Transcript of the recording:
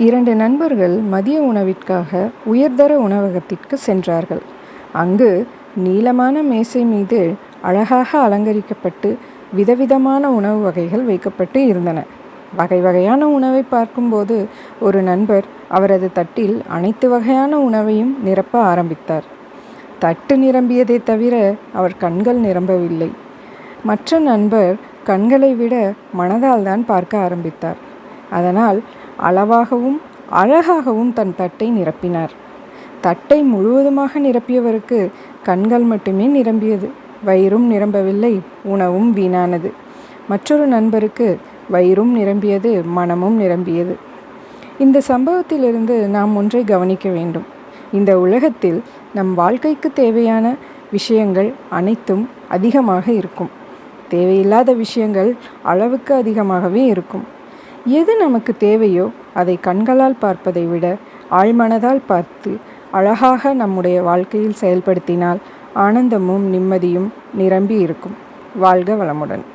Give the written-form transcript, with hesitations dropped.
2 நண்பர்கள் மதிய உணவிற்காக உயர்தர உணவகத்திற்கு சென்றார்கள். அங்கு நீளமான மேசை மீது அழகாக அலங்கரிக்கப்பட்டு விதவிதமான உணவு வகைகள் வைக்கப்பட்டு இருந்தன. வகை வகையான உணவை பார்க்கும்போது ஒரு நண்பர் அவரது தட்டில் அனைத்து வகையான உணவையும் நிரப்ப ஆரம்பித்தார். தட்டு நிரம்பியதை தவிர அவர் கண்கள் நிரம்பவில்லை. மற்ற நண்பர் கண்களை விட மனதால் தான் பார்க்க ஆரம்பித்தார். அதனால் அளவாகவும் அழகாகவும் தன் தட்டை நிரப்பினார். தட்டை முழுவதுமாக நிரப்பியவருக்கு கண்கள் மட்டுமே நிரம்பியது, வயிறும் நிரம்பவில்லை, உணவும் வீணானது. மற்றொரு நண்பருக்கு வயிறும் நிரம்பியது, மனமும் நிரம்பியது. இந்த சம்பவத்திலிருந்து நாம் ஒன்றை கவனிக்க வேண்டும். இந்த உலகத்தில் நம் வாழ்க்கைக்கு தேவையான விஷயங்கள் அனைத்தும் அதிகமாக இருக்கும். தேவையில்லாத விஷயங்கள் அளவுக்கு அதிகமாகவே இருக்கும். எது நமக்கு தேவையோ அதை கண்களால் பார்ப்பதை விட ஆழ்மனதால் பார்த்து அழகாக நம்முடைய வாழ்க்கையில் செயல்படுத்தினால் ஆனந்தமும் நிம்மதியும் நிரம்பி இருக்கும். வாழ்க வளமுடன்.